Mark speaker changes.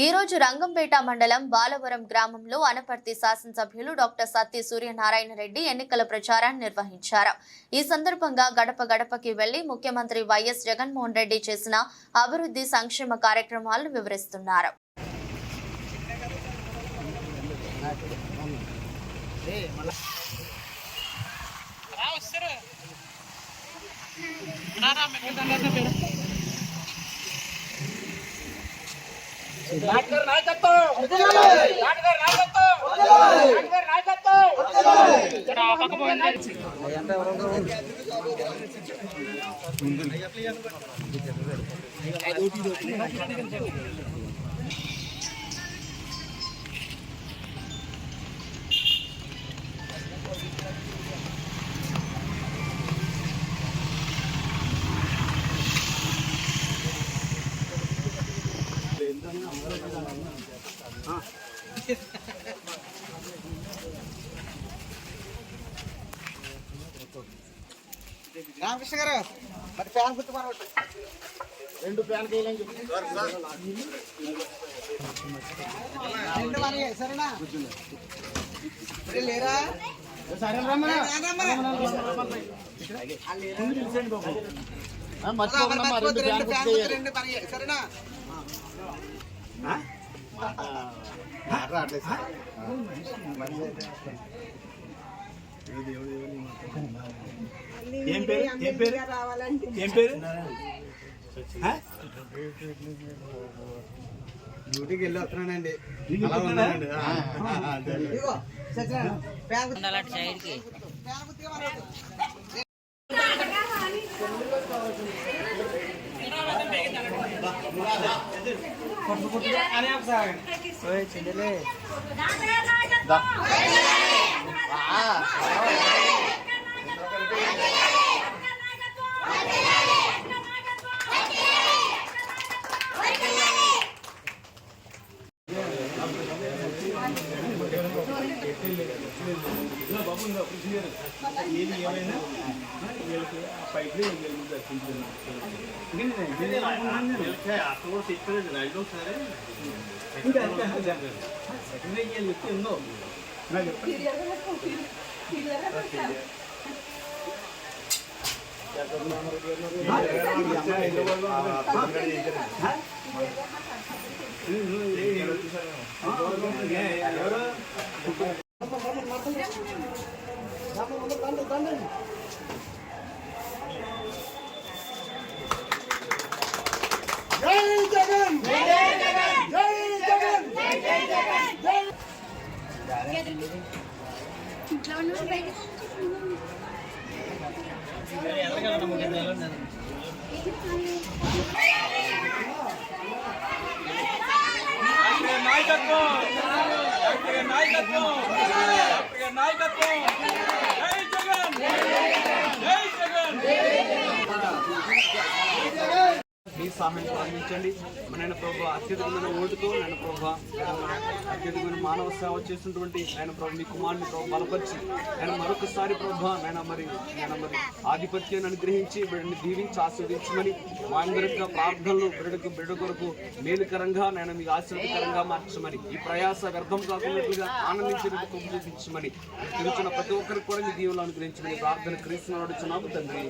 Speaker 1: ఈ రోజు రంగంపేట మండలం బాలవరం గ్రామంలో అనపర్తి శాసనసభ్యులు డాక్టర్ సత్తి సూర్యనారాయణ రెడ్డి ఎన్నికల ప్రచారాన్ని నిర్వహించారు. ఈ సందర్భంగా గడప గడపకి వెళ్లి ముఖ్యమంత్రి వైఎస్ జగన్మోహన్ రెడ్డి చేసిన అభివృద్ధి సంక్షేమ కార్యక్రమాలను వివరిస్తున్నారు.
Speaker 2: రామకృష్ణ గారు మరి ఫ్యాన్ గుర్తుపడవచ్చు. 2 ఫ్యాన్ సరేనా లేరా సరేనా
Speaker 3: ఏం పేరు
Speaker 2: డ్యూటీకి వెళ్ళి వస్తున్నానండి.
Speaker 3: ఏమైనా వీళ్ళకి పైకి ఎన్నో
Speaker 2: జై జగన్ జై జగన్ జై జగన్ జై జగన్
Speaker 3: నాయకత్వం నాయకత్వం నాయకత్వం జై జగన్ జై జగన్ మీ సహాయం అందించండి. మన ప్రభు అత్యధికమైన ఓటుతో ఆయన ప్రభు అత్యధికమైన మానవ సేవ చేసినటువంటి ఆయన ప్రభు మీ కుమారుని ప్రభు బలపరిచి ఆయన మరొకసారి ప్రభు ఆయన మరి ఆధిపత్యాన్ని అనుగ్రహించి బిడ్డని దీవించి ఆస్వాదించమని మా అందరి ప్రార్థనలు బిడ్డ కొరకు మేలుకరంగా నేను మీకు ఆశీర్వదకరంగా మార్చమని ఈ ప్రయాస వ్యర్థం కాకున్నట్లుగా ఆనందించినట్టు చూపించమని తిరుగుతున్న ప్రతి ఒక్కరికి కూడా మీ దీవులు అనుగ్రహించమని ప్రార్థన క్రీస్తు నడుచున్నాము తండ్రి.